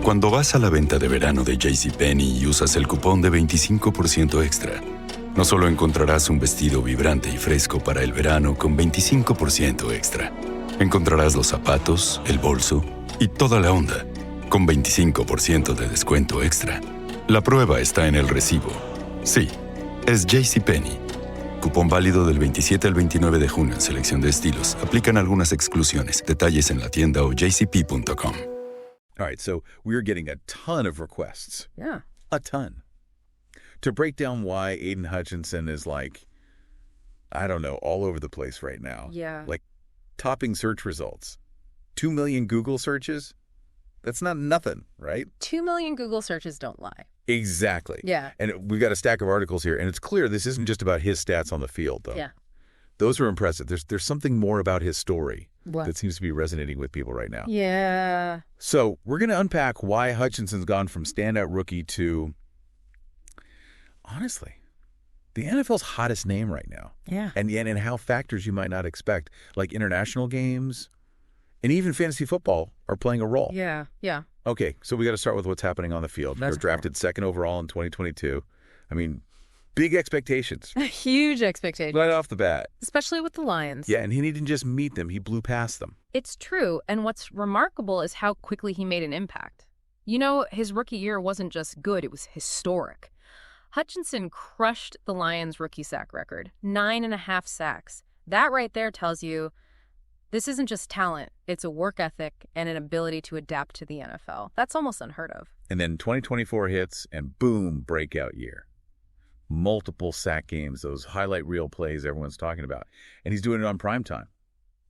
Cuando vas a la venta de verano de JCPenney y usas el cupón de 25% extra, no solo encontrarás un vestido vibrante y fresco para el verano con 25% extra, encontrarás los zapatos, el bolso y toda la onda con 25% de descuento extra. La prueba está en el recibo. Sí, es JCPenney. Cupón válido del 27 al 29 de junio en selección de estilos. Aplican algunas exclusiones. Detalles en la tienda o jcp.com. All right, so we're getting a ton of requests. Yeah. A ton. To break down why Aiden Hutchinson is like, I don't know, all over the place right now. Yeah. Like topping search results. 2 million Google searches? That's not nothing, right? 2 million Google searches don't lie. Exactly. Yeah. And we've got a stack of articles here, and it's clear this isn't just about his stats on the field, though. Yeah. Those are impressive. There's something more about his story What? that seems to be resonating with people right now. Yeah. So we're going to unpack why Hutchinson's gone from standout rookie to, honestly, the NFL's hottest name right now. Yeah. And how factors you might not expect, like international games and even fantasy football, are playing a role. Yeah. Yeah. Okay, so we got to start with what's happening on the field. That's They're drafted second overall in 2022. I mean, big expectations Huge expectations. right off the bat. Especially with the Lions. Yeah, and he didn't just meet them, he blew past them. It's true, and what's remarkable is how quickly he made an impact. You know, his rookie year wasn't just good, it was historic. Hutchinson crushed the Lions' rookie sack record, 9.5 sacks. That right there tells you this isn't just talent, it's a work ethic and an ability to adapt to the NFL. That's almost unheard of. And then 2024 hits, and boom, breakout year. Multiple sack games, those highlight reel plays everyone's talking about. And he's doing it on primetime,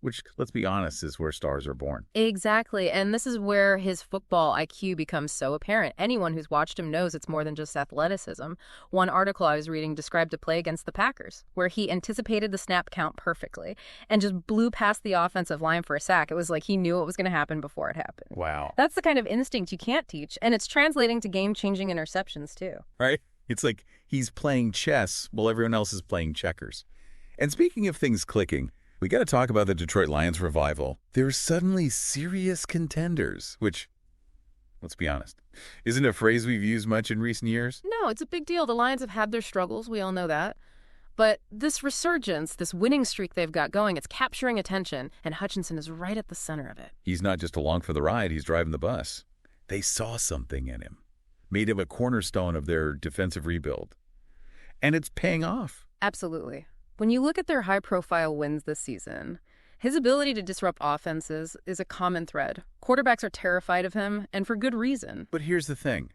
which, let's be honest, is where stars are born. Exactly, and this is where his football IQ becomes so apparent. Anyone who's watched him knows it's more than just athleticism. One article I was reading described a play against the Packers, where he anticipated the snap count perfectly and just blew past the offensive line for a sack. It was like he knew what was going to happen before it happened. Wow. That's the kind of instinct you can't teach, and it's translating to game-changing interceptions, too. Right? It's like he's playing chess while everyone else is playing checkers. And speaking of things clicking, we got to talk about the Detroit Lions revival. They're suddenly serious contenders, which, let's be honest, isn't a phrase we've used much in recent years. No, it's a big deal. The Lions have had their struggles. We all know that. But this resurgence, this winning streak they've got going, it's capturing attention, and Hutchinson is right at the center of it. He's not just along for the ride, he's driving the bus. They saw something in him, made him a cornerstone of their defensive rebuild. And it's paying off. Absolutely. When you look at their high-profile wins this season, his ability to disrupt offenses is a common thread. Quarterbacks are terrified of him, and for good reason. But here's the thing.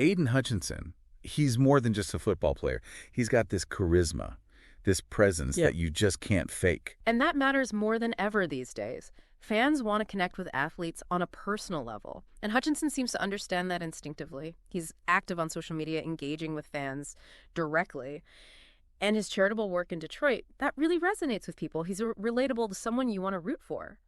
Aiden Hutchinson, he's more than just a football player. He's got this charisma, this presence that you just can't fake. And that matters more than ever these days. Fans want to connect with athletes on a personal level, and Hutchinson seems to understand that instinctively. He's active on social media, engaging with fans directly. And his charitable work in Detroit, that really resonates with people. He's relatable to someone you want to root for.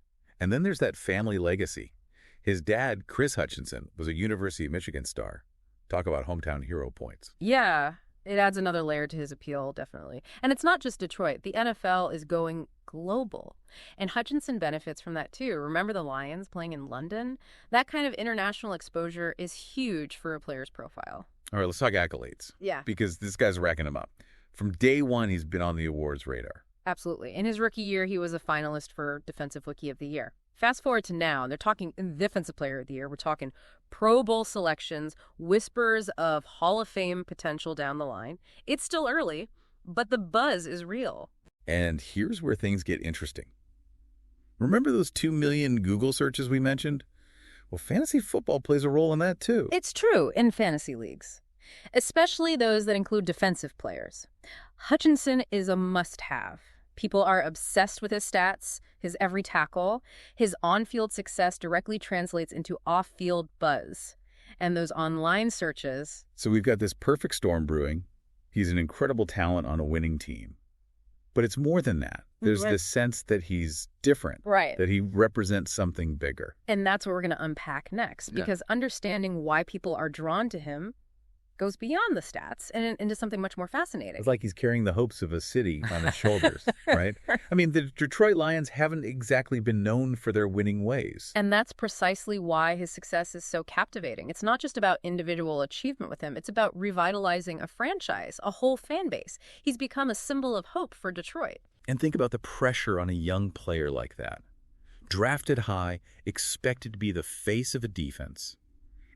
And then there's that family legacy. His dad, Chris Hutchinson, was a University of Michigan star. Talk about hometown hero points. Yeah, it adds another layer to his appeal, definitely. And it's not just Detroit. The NFL is going global. And Hutchinson benefits from that too. Remember the Lions playing in London? That kind of international exposure is huge for a player's profile. All right, let's talk accolades. Yeah. Because this guy's racking them up. From day one, he's been on the awards radar. Absolutely. In his rookie year, he was a finalist for Defensive Rookie of the Year. Fast forward to now, and they're talking Defensive Player of the Year. We're talking Pro Bowl selections, whispers of Hall of Fame potential down the line. It's still early, but the buzz is real. And here's where things get interesting. Remember those 2 million Google searches we mentioned? Well, fantasy football plays a role in that too. It's true in fantasy leagues, especially those that include defensive players. Hutchinson is a must-have. People are obsessed with his stats, his every tackle. His on-field success directly translates into off-field buzz. And those online searches... So we've got this perfect storm brewing. He's an incredible talent on a winning team. But it's more than that. There's this sense that he's different. Right. That he represents something bigger. And that's what we're going to unpack next, because understanding why people are drawn to him goes beyond the stats and into something much more fascinating. It's like he's carrying the hopes of a city on his shoulders, right? I mean, the Detroit Lions haven't exactly been known for their winning ways. And that's precisely why his success is so captivating. It's not just about individual achievement with him. It's about revitalizing a franchise, a whole fan base. He's become a symbol of hope for Detroit. And think about the pressure on a young player like that. Drafted high, expected to be the face of a defense.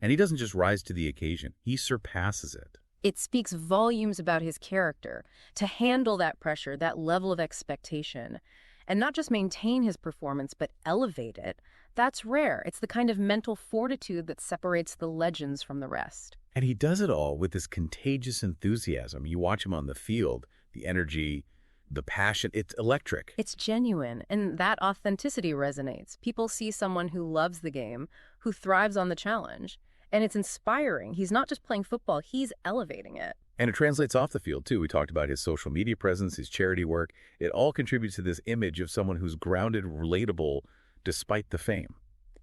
And he doesn't just rise to the occasion, he surpasses it. It speaks volumes about his character to handle that pressure, that level of expectation, and not just maintain his performance, but elevate it. That's rare. It's the kind of mental fortitude that separates the legends from the rest. And he does it all with this contagious enthusiasm. You watch him on the field, the energy, the passion, it's electric. It's genuine, and that authenticity resonates. People see someone who loves the game, who thrives on the challenge. And it's inspiring. He's not just playing football, he's elevating it. And it translates off the field, too. We talked about his social media presence, his charity work. It all contributes to this image of someone who's grounded, relatable, despite the fame.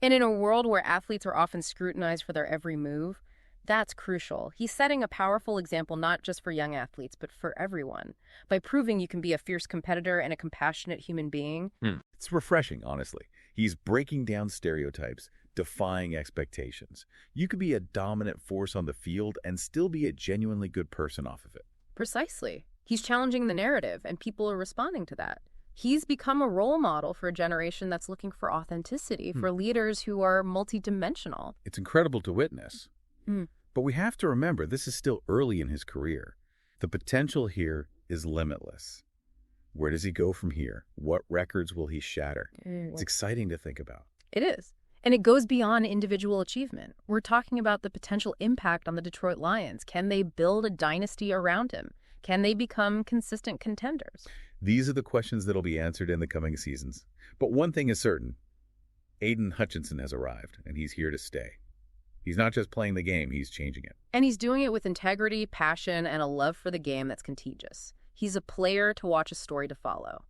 And in a world where athletes are often scrutinized for their every move, that's crucial. He's setting a powerful example not just for young athletes, but for everyone, by proving you can be a fierce competitor and a compassionate human being. It's refreshing, honestly. He's breaking down stereotypes, defying expectations. You could be a dominant force on the field and still be a genuinely good person off of it. Precisely. He's challenging the narrative, and people are responding to that. He's become a role model for a generation that's looking for authenticity, for leaders who are multidimensional. It's incredible to witness. But we have to remember, this is still early in his career. The potential here is limitless. Where does he go from here? What records will he shatter? It's exciting to think about. It is. And it goes beyond individual achievement. We're talking about the potential impact on the Detroit Lions. Can they build a dynasty around him? Can they become consistent contenders? These are the questions that'll be answered in the coming seasons. But one thing is certain. Aiden Hutchinson has arrived, and he's here to stay. He's not just playing the game, he's changing it. And he's doing it with integrity, passion, and a love for the game that's contagious. He's a player to watch, a story to follow,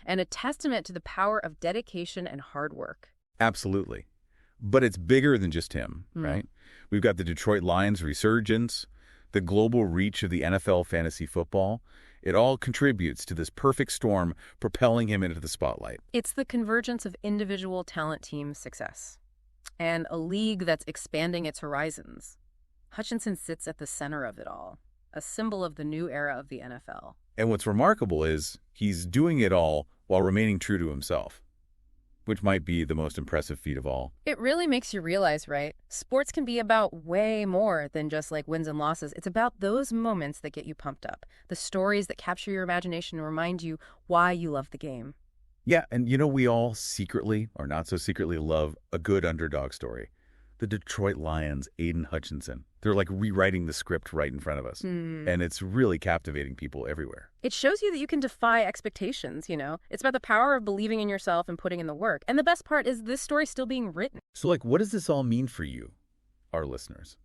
and a testament to the power of dedication and hard work. Absolutely. But it's bigger than just him, right? We've got the Detroit Lions resurgence, the global reach of the NFL fantasy football. It all contributes to this perfect storm propelling him into the spotlight. It's the convergence of individual talent team success and a league that's expanding its horizons. Hutchinson sits at the center of it all, a symbol of the new era of the NFL. And what's remarkable is he's doing it all while remaining true to himself, which might be the most impressive feat of all. It really makes you realize, right? Sports can be about way more than just like wins and losses. It's about those moments that get you pumped up, the stories that capture your imagination and remind you why you love the game. Yeah, and we all secretly, or not so secretly, love a good underdog story. The Detroit Lions, Aiden Hutchinson. They're like rewriting the script right in front of us. And it's really captivating people everywhere. It shows you that you can defy expectations, It's about the power of believing in yourself and putting in the work. And the best part is this story's still being written. So what does this all mean for you, our listeners?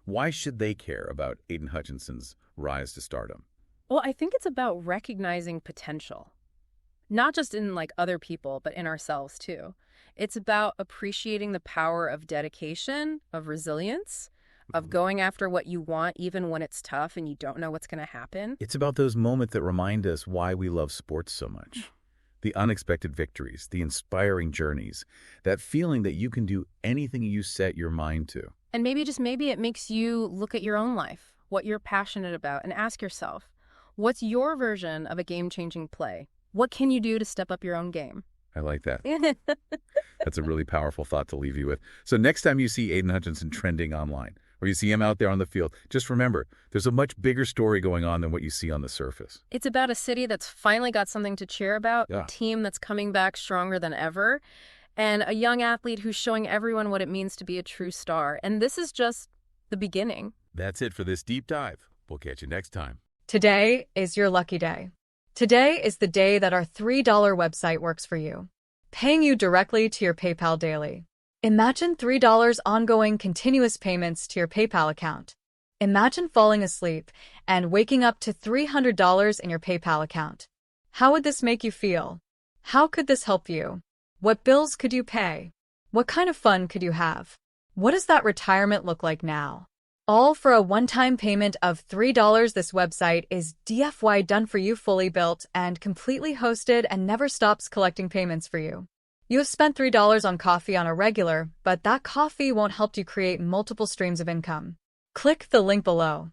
Why should they care about Aiden Hutchinson's rise to stardom? Well, I think it's about recognizing potential. Not just in other people, but in ourselves too. It's about appreciating the power of dedication, of resilience, of going after what you want even when it's tough and you don't know what's going to happen. It's about those moments that remind us why we love sports so much. The unexpected victories, the inspiring journeys, that feeling that you can do anything you set your mind to. And maybe, just maybe, it makes you look at your own life, what you're passionate about, and ask yourself, what's your version of a game-changing play? What can you do to step up your own game? I like that. That's a really powerful thought to leave you with. So next time you see Aiden Hutchinson trending online, or you see him out there on the field, just remember, there's a much bigger story going on than what you see on the surface. It's about a city that's finally got something to cheer about, Yeah. a team that's coming back stronger than ever, and a young athlete who's showing everyone what it means to be a true star. And this is just the beginning. That's it for this deep dive. We'll catch you next time. Today is your lucky day. Today is the day that our $3 website works for you, paying you directly to your PayPal daily. Imagine $3 ongoing continuous payments to your PayPal account. Imagine falling asleep and waking up to $300 in your PayPal account. How would this make you feel? How could this help you? What bills could you pay? What kind of fun could you have? What does that retirement look like now? All for a one-time payment of $3. This website is DFY done for you, fully built and completely hosted, and never stops collecting payments for you. You have spent $3 on coffee on a regular, but that coffee won't help you create multiple streams of income. Click the link below.